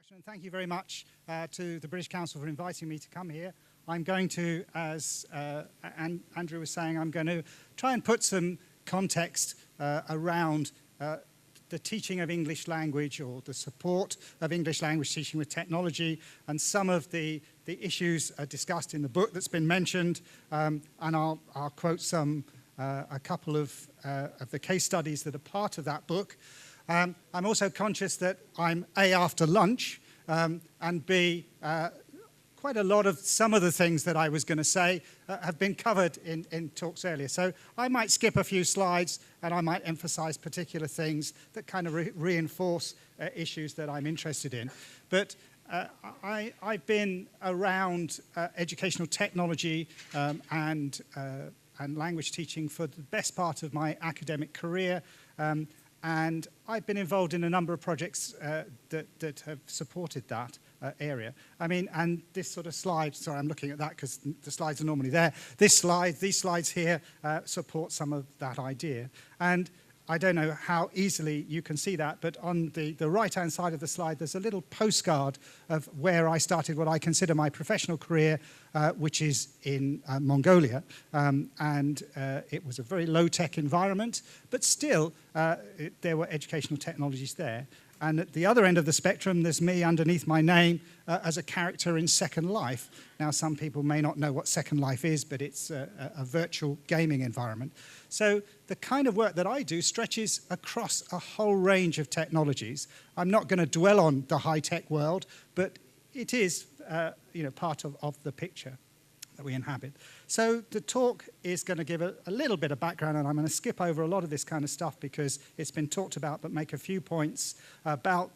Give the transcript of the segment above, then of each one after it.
introduction, and thank you very much to the British Council for inviting me to come here. I'm going to, as Andrew was saying, I'm going to try and put some context around the teaching of English language, or the support of English language teaching with technology, and some of the issues discussed in the book that's been mentioned, and I'll quote a couple of the case studies that are part of that book. I'm also conscious that I'm A, after lunch, and B, quite a lot of some of the things that I was going to say have been covered in talks earlier. So I might skip a few slides and I might emphasize particular things that kind of reinforce issues that I'm interested in. But I've been around educational technology and language teaching for the best part of my academic career. And I've been involved in a number of projects that have supported that area. I mean, and this sort of slide, sorry, I'm looking at that because the slides are normally there. These slides here support some of that idea. And I don't know how easily you can see that, but on the right-hand side of the slide, there's a little postcard of where I started what I consider my professional career, which is in Mongolia. It was a very low-tech environment, but still, there were educational technologies there. And at the other end of the spectrum, there's me underneath my name as a character in Second Life. Now, some people may not know what Second Life is, but it's a virtual gaming environment. So the kind of work that I do stretches across a whole range of technologies. I'm not going to dwell on the high-tech world, but it is part of the picture that we inhabit. So the talk is going to give a little bit of background, and I'm going to skip over a lot of this kind of stuff because it's been talked about, but make a few points about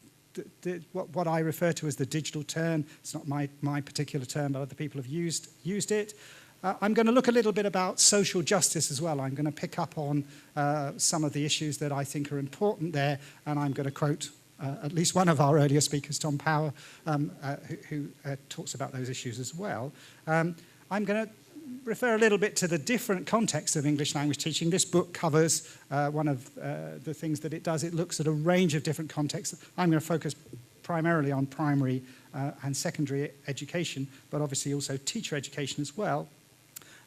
what I refer to as the digital turn. It's not my particular term, but other people have used it. I'm going to look a little bit about social justice as well. I'm going to pick up on some of the issues that I think are important there, and I'm going to quote at least one of our earlier speakers, Tom Power, who talks about those issues as well. I'm going to refer a little bit to the different contexts of English language teaching. This book covers one of the things that it does. It looks at a range of different contexts. I'm going to focus primarily on primary and secondary education, but obviously also teacher education as well.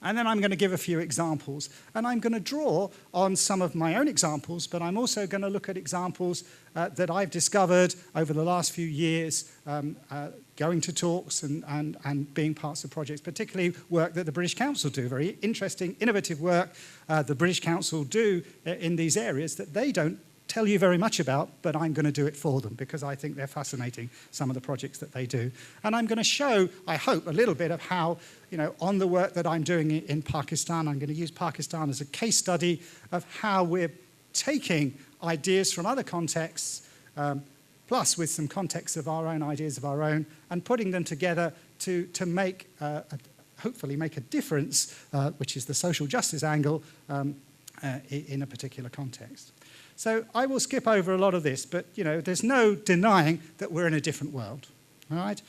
And then I'm going to give a few examples. And I'm going to draw on some of my own examples, but I'm also going to look at examples that I've discovered over the last few years, going to talks and being parts of projects, particularly work that the British Council do, very interesting, innovative work the British Council do in these areas that they don't tell you very much about, but I'm going to do it for them because I think they're fascinating, some of the projects that they do. And I'm going to show, I hope, a little bit of how, on the work that I'm doing in Pakistan, I'm going to use Pakistan as a case study of how we're taking ideas from other contexts, plus with some context of our own ideas of our own, and putting them together to make, hopefully make a difference, which is the social justice angle in a particular context. So I will skip over a lot of this, but there's no denying that we're in a different world. All right?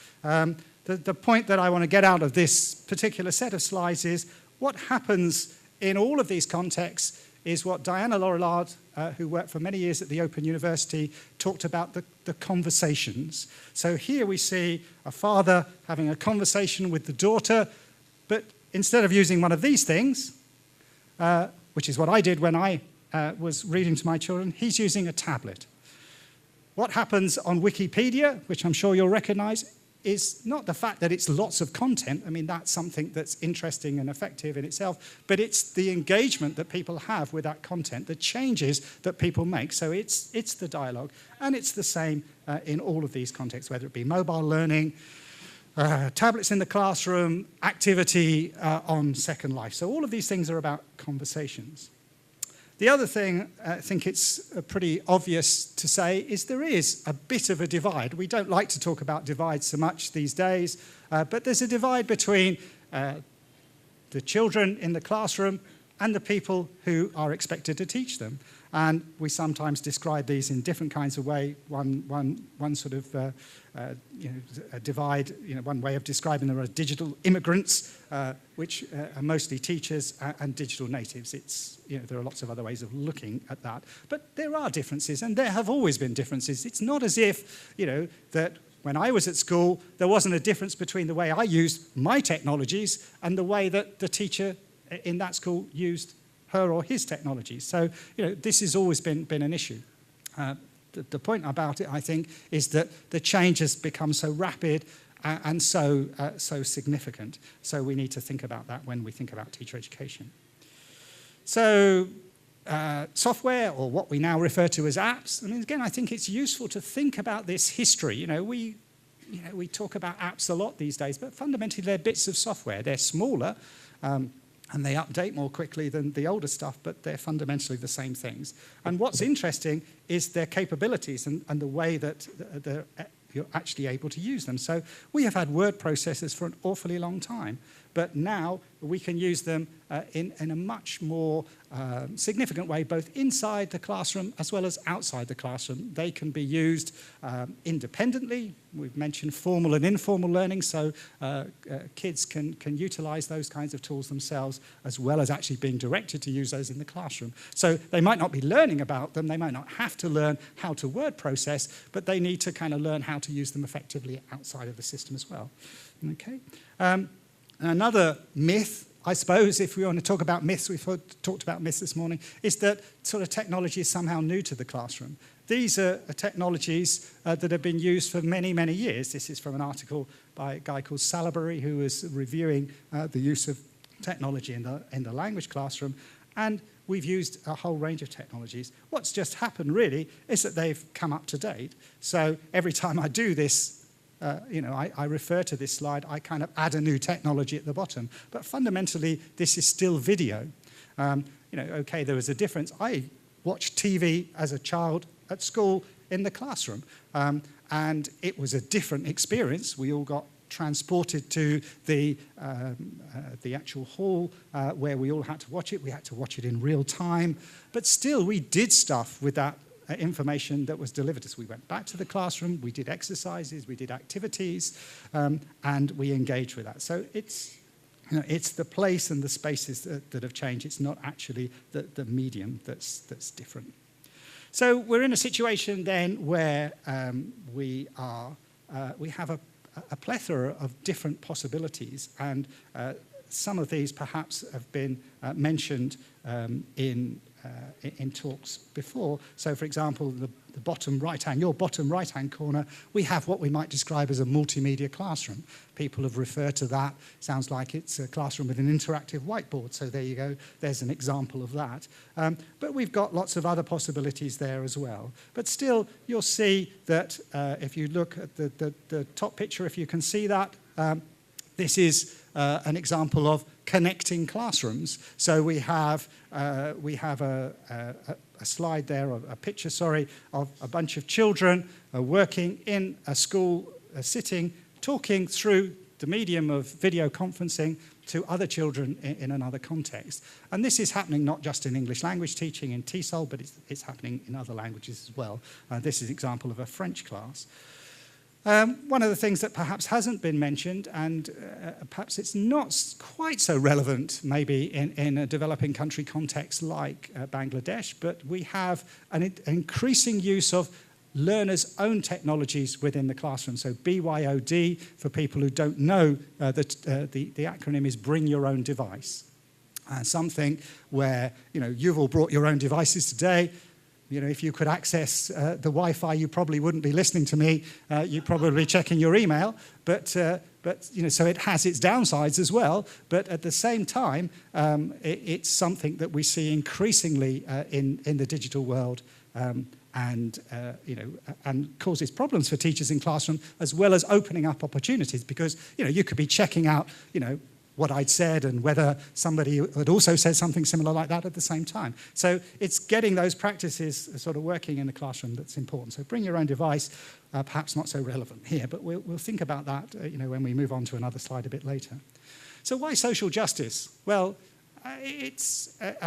The point that I want to get out of this particular set of slides is what happens in all of these contexts is what Diana Laurillard, who worked for many years at the Open University, talked about the conversations. So here we see a father having a conversation with the daughter, but instead of using one of these things, which is what I did when I was reading to my children, he's using a tablet. What happens on Wikipedia, which I'm sure you'll recognize, is not the fact that it's lots of content. I mean, that's something that's interesting and effective in itself, but it's the engagement that people have with that content, the changes that people make. So it's the dialogue, and it's the same in all of these contexts, whether it be mobile learning, tablets in the classroom, activity on Second Life. So all of these things are about conversations. The other thing I think it's pretty obvious to say is there is a bit of a divide. We don't like to talk about divides so much these days, but there's a divide between the children in the classroom and the people who are expected to teach them. And we sometimes describe these in different kinds of way. One sort of a divide. One way of describing them are digital immigrants, which are mostly teachers, and digital natives. There are lots of other ways of looking at that, but there are differences, and there have always been differences. It's not as if that when I was at school, there wasn't a difference between the way I used my technologies and the way that the teacher in that school used her or his technologies. So, this has always been an issue. The point about it, I think, is that the change has become so rapid and so significant. So we need to think about that when we think about teacher education. So software, or what we now refer to as apps, and again, I think it's useful to think about this history. We talk about apps a lot these days, but fundamentally they're bits of software. They're smaller, and they update more quickly than the older stuff, but they're fundamentally the same things. And what's interesting is their capabilities and the way that you're actually able to use them. So we have had word processors for an awfully long time, but now we can use them in a much more significant way, both inside the classroom as well as outside the classroom. They can be used independently. We've mentioned formal and informal learning, so kids can utilize those kinds of tools themselves, as well as actually being directed to use those in the classroom. So they might not be learning about them, they might not have to learn how to word process, but they need to kind of learn how to use them effectively outside of the system as well. Okay. Another myth, I suppose, if we want to talk about myths, we've talked about myths this morning, is that sort of technology is somehow new to the classroom. These are technologies that have been used for many, many years. This is from an article by a guy called Salaberry, who was reviewing the use of technology in the language classroom, and we've used a whole range of technologies. What's just happened, really, is that they've come up to date. So every time I do this, I refer to this slide, I kind of add a new technology at the bottom. But fundamentally, this is still video. Okay, there was a difference. I watched TV as a child at school in the classroom, and it was a different experience. We all got transported to the actual hall where we all had to watch it. We had to watch it in real time. But still, we did stuff with that information that was delivered to us. We went back to the classroom, we did exercises, we did activities, and we engaged with that. So it's the place and the spaces that have changed. It's not actually the medium that's different. So we're in a situation then where we have a plethora of different possibilities, and some of these perhaps have been mentioned in talks before. So, for example, your bottom right-hand corner, we have what we might describe as a multimedia classroom. People have referred to that. Sounds like it's a classroom with an interactive whiteboard. So there you go. There's an example of that. But we've got lots of other possibilities there as well. But still, you'll see that if you look at the top picture, if you can see that, this is an example of connecting classrooms. So we have a slide there, a picture, sorry, of a bunch of children working in a school sitting, talking through the medium of video conferencing to other children in another context. And this is happening not just in English language teaching in TESOL, but it's happening in other languages as well. This is an example of a French class. One of the things that perhaps hasn't been mentioned, and perhaps it's not quite so relevant maybe in a developing country context like Bangladesh, but we have an increasing use of learners' own technologies within the classroom. So BYOD, for people who don't know, the acronym is Bring Your Own Device. Something where you've all brought your own devices today. If you could access the Wi-Fi, you probably wouldn't be listening to me. You'd probably be checking your email. But so it has its downsides as well. But at the same time, it's something that we see increasingly in the digital world, and causes problems for teachers in classroom, as well as opening up opportunities, because you could be checking out what I'd said and whether somebody had also said something similar like that at the same time. So it's getting those practices sort of working in the classroom that's important. So bring your own device, perhaps not so relevant here, but we'll think about that when we move on to another slide a bit later. So why social justice? Well, I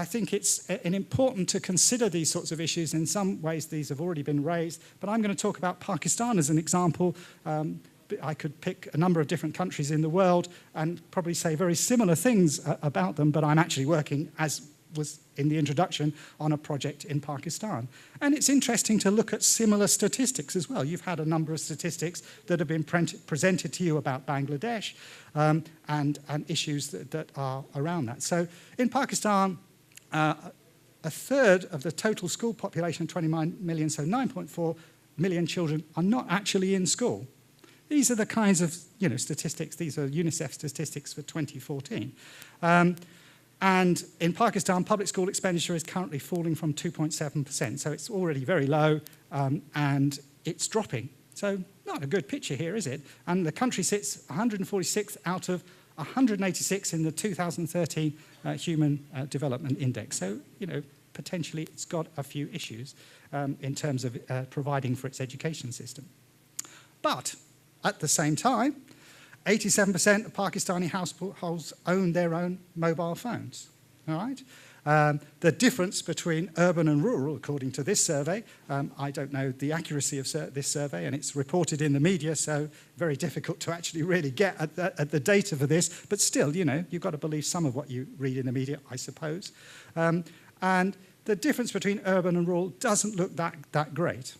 think it's important to consider these sorts of issues. In some ways, these have already been raised, but I'm going to talk about Pakistan as an example. I could pick a number of different countries in the world and probably say very similar things about them, but I'm actually working as was in the introduction on a project in Pakistan. And it's interesting to look at similar statistics as well. You've had a number of statistics that have been presented to you about Bangladesh and issues that are around that. So in Pakistan, a third of the total school population of 29 million, so 9.4 million children, are not actually in school. These are the kinds of statistics. These are UNICEF statistics for 2014. And in Pakistan, public school expenditure is currently falling from 2.7%. So it's already very low, and it's dropping. So not a good picture here, is it? And the country sits 146th out of 186 in the 2013 Human Development Index. So, potentially it's got a few issues in terms of providing for its education system. But at the same time, 87% of Pakistani households own their own mobile phones. All right? The difference between urban and rural, according to this survey, I don't know the accuracy of this survey, and it's reported in the media, so very difficult to actually really get at the data for this. But still, you've got to believe some of what you read in the media, I suppose. And the difference between urban and rural doesn't look that great.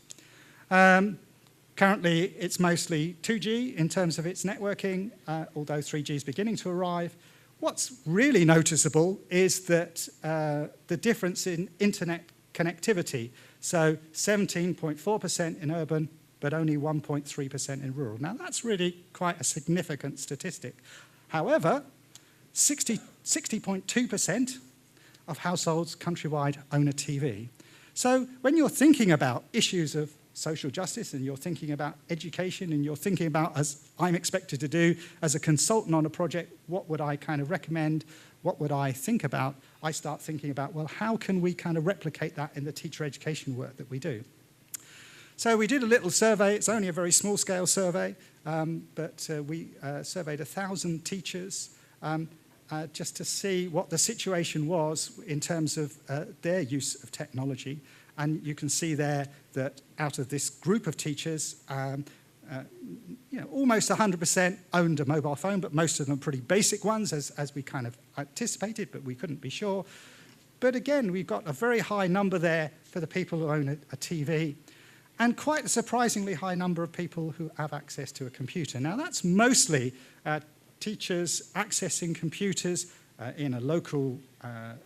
Currently, it's mostly 2G in terms of its networking, although 3G is beginning to arrive. What's really noticeable is that the difference in internet connectivity, so 17.4% in urban, but only 1.3% in rural. Now, that's really quite a significant statistic. However, 60.2% of households countrywide own a TV. So when you're thinking about issues of social justice, and you're thinking about education, and you're thinking about, as I'm expected to do as a consultant on a project, what would I kind of recommend, what would I think about, I start thinking about, well, how can we kind of replicate that in the teacher education work that we do? So we did a little survey. It's only a very small-scale survey, but we surveyed 1,000 teachers just to see what the situation was in terms of their use of technology. And you can see there that out of this group of teachers, almost 100% owned a mobile phone, but most of them pretty basic ones, as we kind of anticipated, but we couldn't be sure. But again, we've got a very high number there for the people who own a TV, and quite a surprisingly high number of people who have access to a computer. Now, that's mostly teachers accessing computers in a local a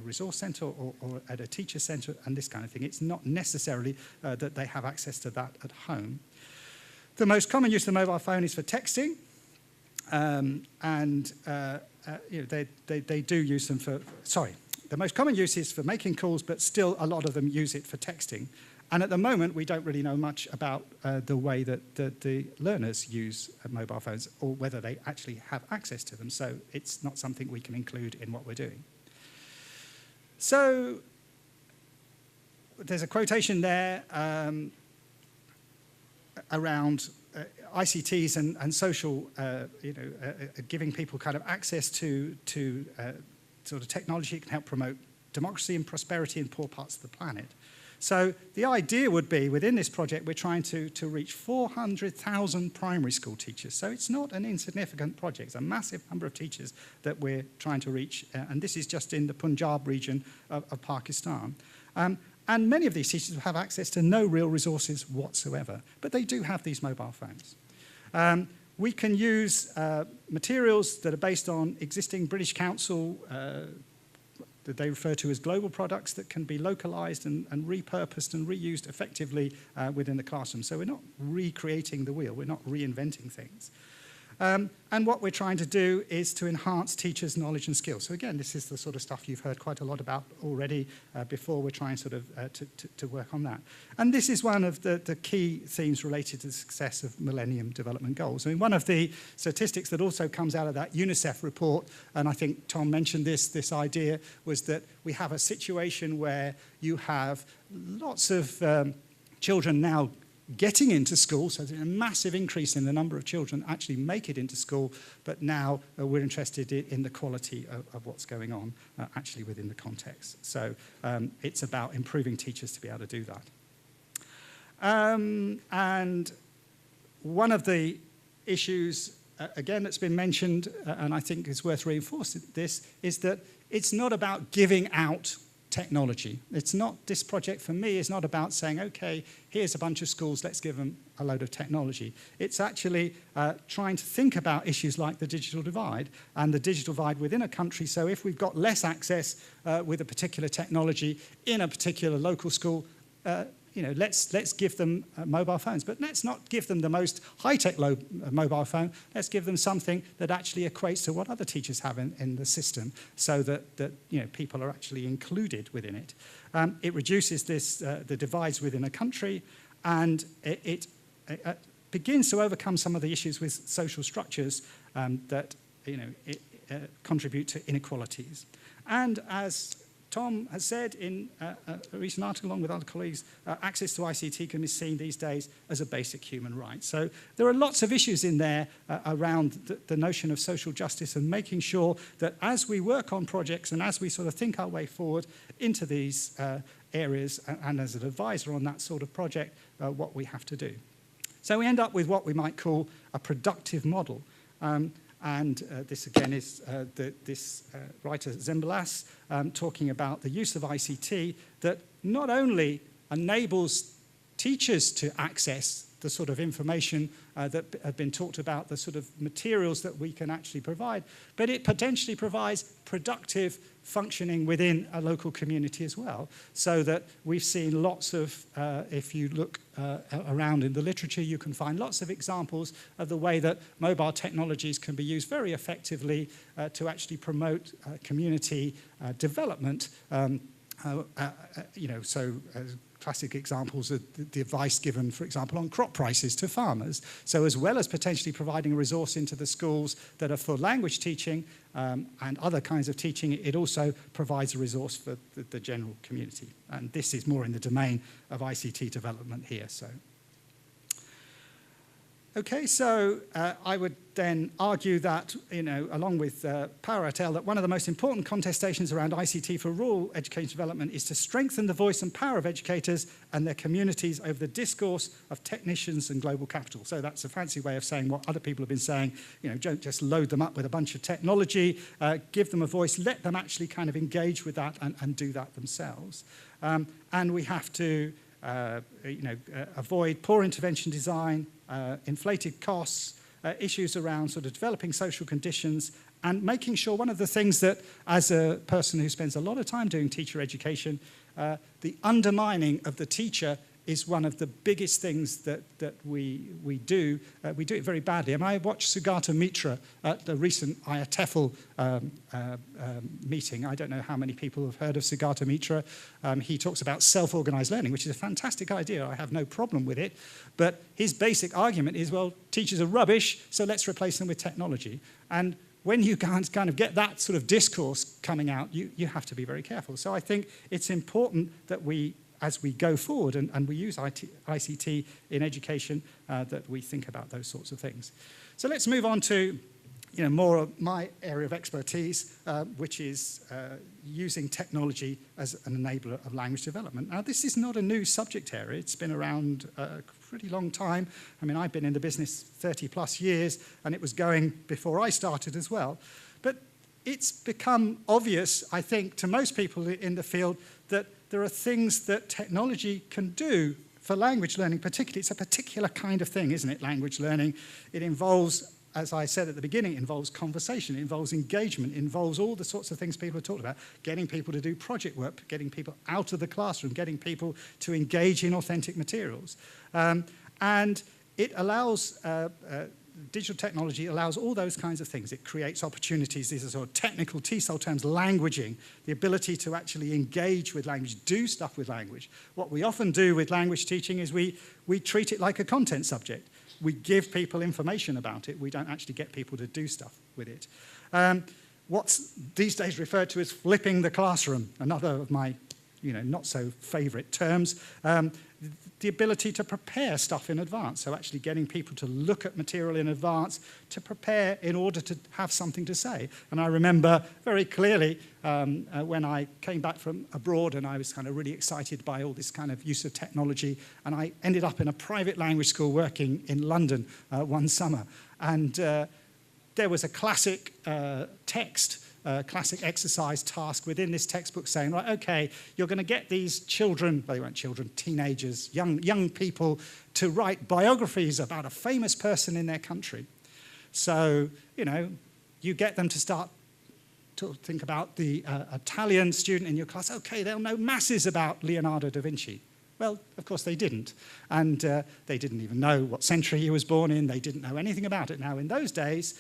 resource centre or at a teacher centre and this kind of thing. It's not necessarily that they have access to that at home. The most common use of the mobile phone is for texting, they do use them for, the most common use is for making calls, but still a lot of them use it for texting. And at the moment, we don't really know much about the way that the learners use mobile phones or whether they actually have access to them. So it's not something we can include in what we're doing. So there's a quotation there around ICTs and social, giving people kind of access to sort of technology that can help promote democracy and prosperity in poor parts of the planet. So the idea would be, within this project, we're trying to reach 400,000 primary school teachers. So it's not an insignificant project. It's a massive number of teachers that we're trying to reach. And this is just in the Punjab region of Pakistan. And many of these teachers have access to no real resources whatsoever. But they do have these mobile phones. We can use materials that are based on existing British Council that they refer to as global products that can be localized and repurposed and reused effectively within the classroom. So we're not recreating the wheel, we're not reinventing things. And what we're trying to do is to enhance teachers' knowledge and skills. So again, this is the sort of stuff you've heard quite a lot about already before. We're trying sort of to work on that. And this is one of the key themes related to the success of Millennium Development Goals. I mean, one of the statistics that also comes out of that UNICEF report, and I think Tom mentioned this idea, was that we have a situation where you have lots of children now getting into school, so there's a massive increase in the number of children actually make it into school, but now we're interested in the quality of what's going on actually within the context. So it's about improving teachers to be able to do that. And one of the issues, again, that's been mentioned, and I think is worth reinforcing this, is that it's not about giving out technology. It's not, this project for me is not about saying, okay, here's a bunch of schools, let's give them a load of technology. It's actually trying to think about issues like the digital divide and the digital divide within a country. So if we've got less access with a particular technology in a particular local school, let's give them mobile phones, but let's not give them the most high-tech mobile phone. Let's give them something that actually equates to what other teachers have in the system, so that people are actually included within it. It reduces the divides within a country, and it begins to overcome some of the issues with social structures that contribute to inequalities. And as Tom has said in a recent article, along with other colleagues, access to ICT can be seen these days as a basic human right. So there are lots of issues in there around the notion of social justice and making sure that as we work on projects and as we sort of think our way forward into these areas and as an advisor on that sort of project, what we have to do. So we end up with what we might call a productive model. This again is this writer Zimbalas talking about the use of ICT that not only enables teachers to access the sort of information that have been talked about, the sort of materials that we can actually provide, but it potentially provides productive functioning within a local community as well. So that we've seen lots of, if you look around in the literature, you can find lots of examples of the way that mobile technologies can be used very effectively to actually promote community development. Classic examples of the advice given, for example, on crop prices to farmers. So as well as potentially providing a resource into the schools that are for language teaching and other kinds of teaching, it also provides a resource for the general community. And this is more in the domain of ICT development here. Okay, so I would then argue that, along with Power et al., that one of the most important contestations around ICT for rural education development is to strengthen the voice and power of educators and their communities over the discourse of technicians and global capital. So that's a fancy way of saying what other people have been saying, don't just load them up with a bunch of technology, give them a voice, let them actually kind of engage with that and do that themselves. And we have to avoid poor intervention design, inflated costs, issues around sort of developing social conditions, and making sure one of the things that, as a person who spends a lot of time doing teacher education, the undermining of the teacher is one of the biggest things that we do. We do it very badly. And I watched Sugata Mitra at the recent IATEFL meeting. I don't know how many people have heard of Sugata Mitra. He talks about self-organized learning, which is a fantastic idea. I have no problem with it. But his basic argument is, well, teachers are rubbish, so let's replace them with technology. And when you kind of get that sort of discourse coming out, you have to be very careful. So I think it's important that we, as we go forward and we use ICT in education, that we think about those sorts of things. So let's move on to more of my area of expertise, which is using technology as an enabler of language development. Now, this is not a new subject area. It's been around a pretty long time. I mean, I've been in the business 30 plus years, and it was going before I started as well. But it's become obvious, I think, to most people in the field that there are things that technology can do for language learning, particularly. It's a particular kind of thing, isn't it, language learning? It involves, as I said at the beginning, it involves conversation, it involves engagement, it involves all the sorts of things people have talked about, getting people to do project work, getting people out of the classroom, getting people to engage in authentic materials. And it allows, digital technology allows all those kinds of things. It creates opportunities. These are sort of technical TESOL terms, languaging, the ability to actually engage with language, do stuff with language. What we often do with language teaching is we treat it like a content subject. We give people information about it. We don't actually get people to do stuff with it. What's these days referred to as flipping the classroom, another of my not so favorite terms. The ability to prepare stuff in advance, so actually getting people to look at material in advance, to prepare in order to have something to say. And I remember very clearly when I came back from abroad and I was kind of really excited by all this kind of use of technology, and I ended up in a private language school working in London one summer. And there was a classic text classic exercise task within this textbook saying, right, okay, you're going to get these children, well, they weren't children, teenagers, young people, to write biographies about a famous person in their country. So, you know, you get them to start to think about the Italian student in your class. Okay, they'll know masses about Leonardo da Vinci. Well, of course they didn't. And they didn't even know what century he was born in. They didn't know anything about it. Now, in those days,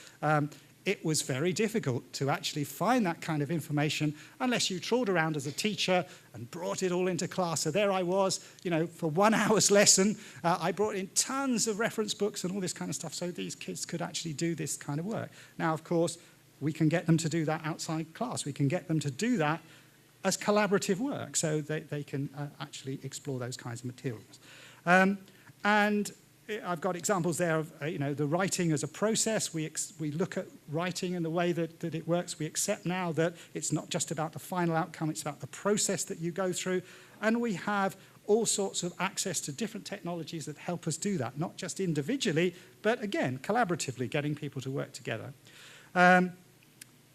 it was very difficult to actually find that kind of information unless you trawled around as a teacher and brought it all into class. So there I was, you know, for 1 hour's lesson, I brought in tons of reference books and all this kind of stuff so these kids could actually do this kind of work. Now, of course, we can get them to do that outside class. We can get them to do that as collaborative work so they can actually explore those kinds of materials. And I've got examples there of you know, the writing as a process. We look at writing and the way that it works. We accept now that it's not just about the final outcome, it's about the process that you go through. And we have all sorts of access to different technologies that help us do that, not just individually, but again, collaboratively, getting people to work together.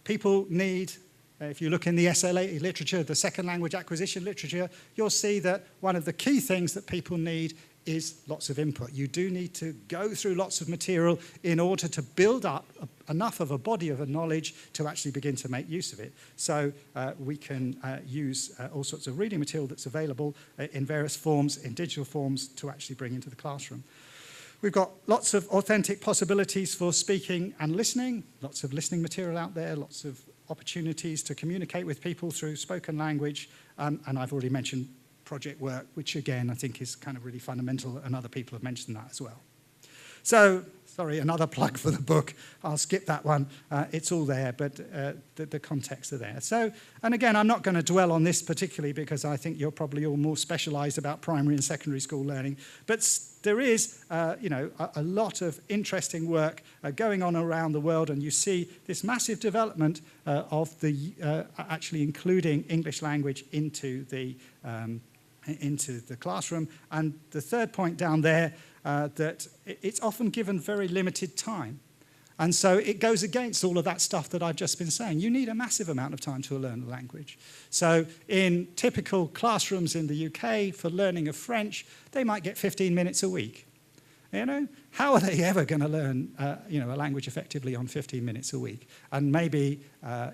People need, if you look in the SLA literature, the second language acquisition literature, you'll see that one of the key things that people need is lots of input. You do need to go through lots of material in order to build up enough of a body of knowledge to actually begin to make use of it. So we can use all sorts of reading material that's available in various forms, in digital forms, to actually bring into the classroom. We've got lots of authentic possibilities for speaking and listening, lots of listening material out there, lots of opportunities to communicate with people through spoken language, and I've already mentioned project work, which again I think is kind of really fundamental, and other people have mentioned that as well. So, sorry, another plug for the book. I'll skip that one. It's all there, but the context are there. So, and again, I'm not going to dwell on this particularly because I think you're probably all more specialised about primary and secondary school learning. But there is, you know, a lot of interesting work going on around the world, and you see this massive development of the actually including English language into the classroom. And the third point down there, that it's often given very limited time. And so it goes against all of that stuff that I've just been saying. You need a massive amount of time to learn a language. So in typical classrooms in the UK for learning of French, they might get 15 minutes a week. You know, how are they ever going to learn, you know, a language effectively on 15 minutes a week? And maybe,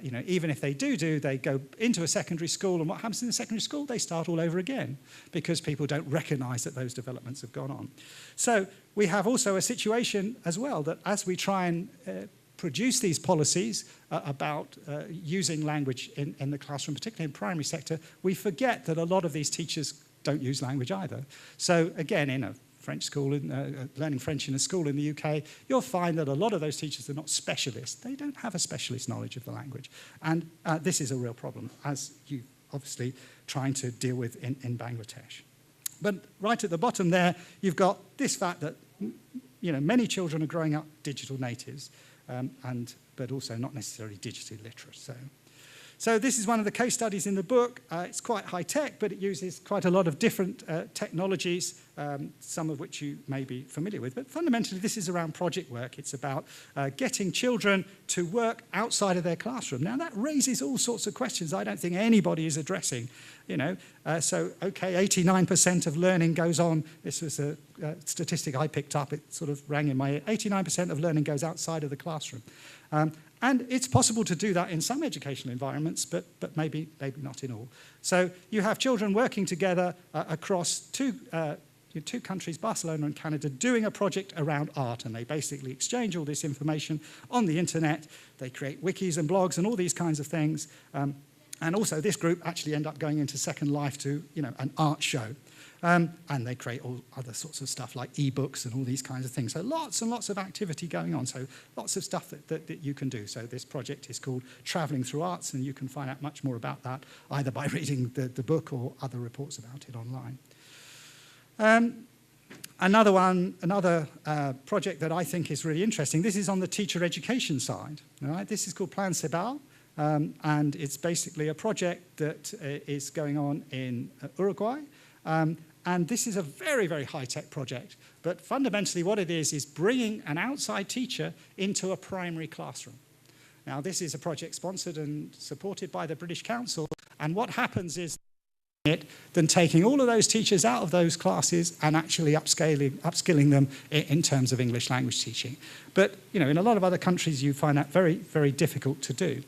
you know, even if they do, they go into a secondary school, and what happens in the secondary school? They start all over again because people don't recognise that those developments have gone on. So we have also a situation as well that as we try and produce these policies about using language in the classroom, particularly in primary sector, we forget that a lot of these teachers don't use language either. So again, in a French school, learning French in a school in the UK, you'll find that a lot of those teachers are not specialists. They don't have a specialist knowledge of the language. And this is a real problem, as you obviously trying to deal with in Bangladesh. But right at the bottom there, you've got this fact that, you know, many children are growing up digital natives, but also not necessarily digitally literate. So this is one of the case studies in the book. It's quite high-tech, but it uses quite a lot of different technologies, some of which you may be familiar with. But fundamentally, this is around project work. It's about getting children to work outside of their classroom. Now, that raises all sorts of questions I don't think anybody is addressing. You know, so, okay, 89% of learning goes on. This was a statistic I picked up. It sort of rang in my ear. 89% of learning goes outside of the classroom. And it's possible to do that in some educational environments, but maybe not in all. So you have children working together across two countries, Barcelona and Canada, doing a project around art, and they basically exchange all this information on the internet. They create wikis and blogs and all these kinds of things. And also this group actually end up going into Second Life to, you know, an art show. And they create all other sorts of stuff like ebooks and all these kinds of things. So lots and lots of activity going on. So lots of stuff that you can do. So this project is called Travelling Through Arts, and you can find out much more about that either by reading the book or other reports about it online. Another project that I think is really interesting, this is on the teacher education side. Right? This is called Plan Cebal, and it's basically a project that is going on in Uruguay. And this is a very, very high-tech project. But fundamentally what it is bringing an outside teacher into a primary classroom. Now, this is a project sponsored and supported by the British Council, and what happens is than taking all of those teachers out of those classes and actually upskilling them in terms of English language teaching. But, you know, in a lot of other countries, you find that very, very difficult to do.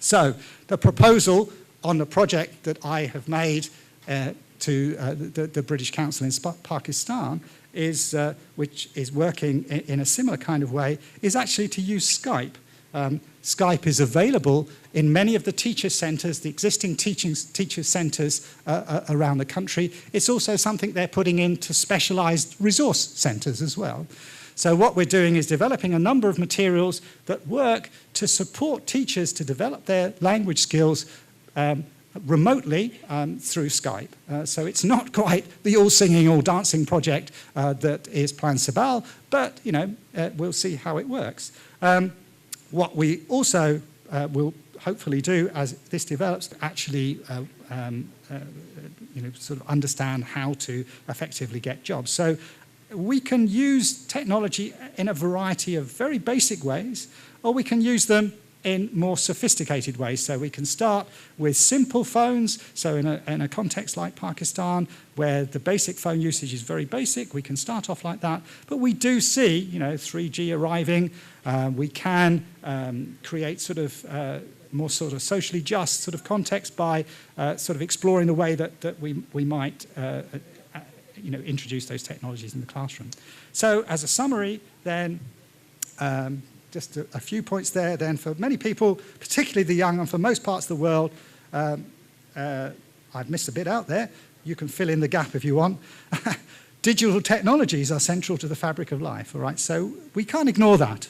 So the proposal on the project that I have made to the British Council in Pakistan is, which is working in a similar kind of way, is actually to use Skype. Skype is available in many of the teacher centres, the existing teacher centres around the country. It's also something they're putting into specialised resource centres as well. So what we're doing is developing a number of materials that work to support teachers to develop their language skills remotely through Skype. So it's not quite the all-singing, all-dancing project that is Plan Sabal, but, you know, we'll see how it works. What we also will hopefully do as this develops, actually you know, sort of understand how to effectively get jobs. So we can use technology in a variety of very basic ways, or we can use them in more sophisticated ways. So we can start with simple phones. So in a context like Pakistan, where the basic phone usage is very basic, we can start off like that. But we do see, you know, 3G arriving. We can create sort of more sort of socially just sort of context by sort of exploring the way that we might you know, introduce those technologies in the classroom. So as a summary, then, just a few points there. Then for many people, particularly the young, and for most parts of the world, I've missed a bit out there. You can fill in the gap if you want. Digital technologies are central to the fabric of life, all right? So we can't ignore that.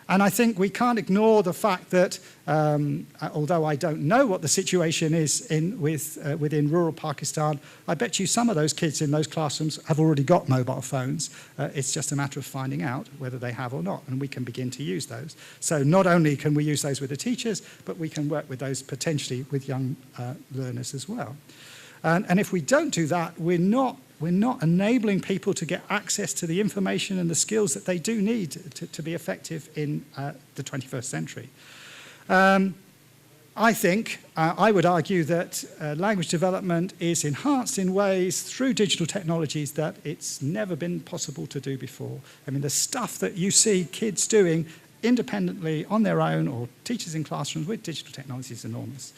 And I think we can't ignore the fact that, although I don't know what the situation is within rural Pakistan, I bet you some of those kids in those classrooms have already got mobile phones. It's just a matter of finding out whether they have or not, and we can begin to use those. So not only can we use those with the teachers, but we can work with those potentially with young learners as well. And if we don't do that, we're not enabling people to get access to the information and the skills that they do need to be effective in the 21st century. I think, I would argue that language development is enhanced in ways through digital technologies that it's never been possible to do before. I mean, the stuff that you see kids doing independently on their own, or teachers in classrooms with digital technology, is enormous.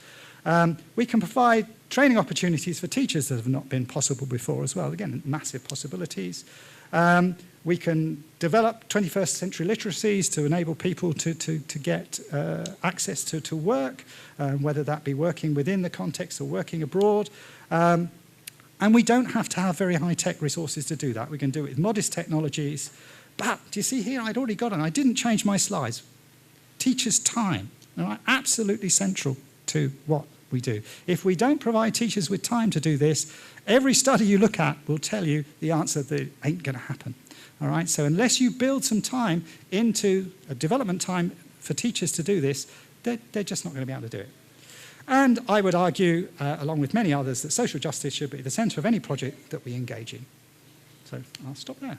We can provide training opportunities for teachers that have not been possible before as well. Again, massive possibilities. We can develop 21st century literacies to enable people to get access to work, whether that be working within the context or working abroad. And we don't have to have very high-tech resources to do that. We can do it with modest technologies. But do you see here, I'd already got it. I didn't change my slides. Teachers' time, right? Absolutely central to what we do. If we don't provide teachers with time to do this, every study you look at will tell you the answer that it ain't going to happen. All right? So unless you build some time into a development time for teachers to do this, they're just not going to be able to do it. And I would argue, along with many others, that social justice should be at the centre of any project that we engage in. So I'll stop there.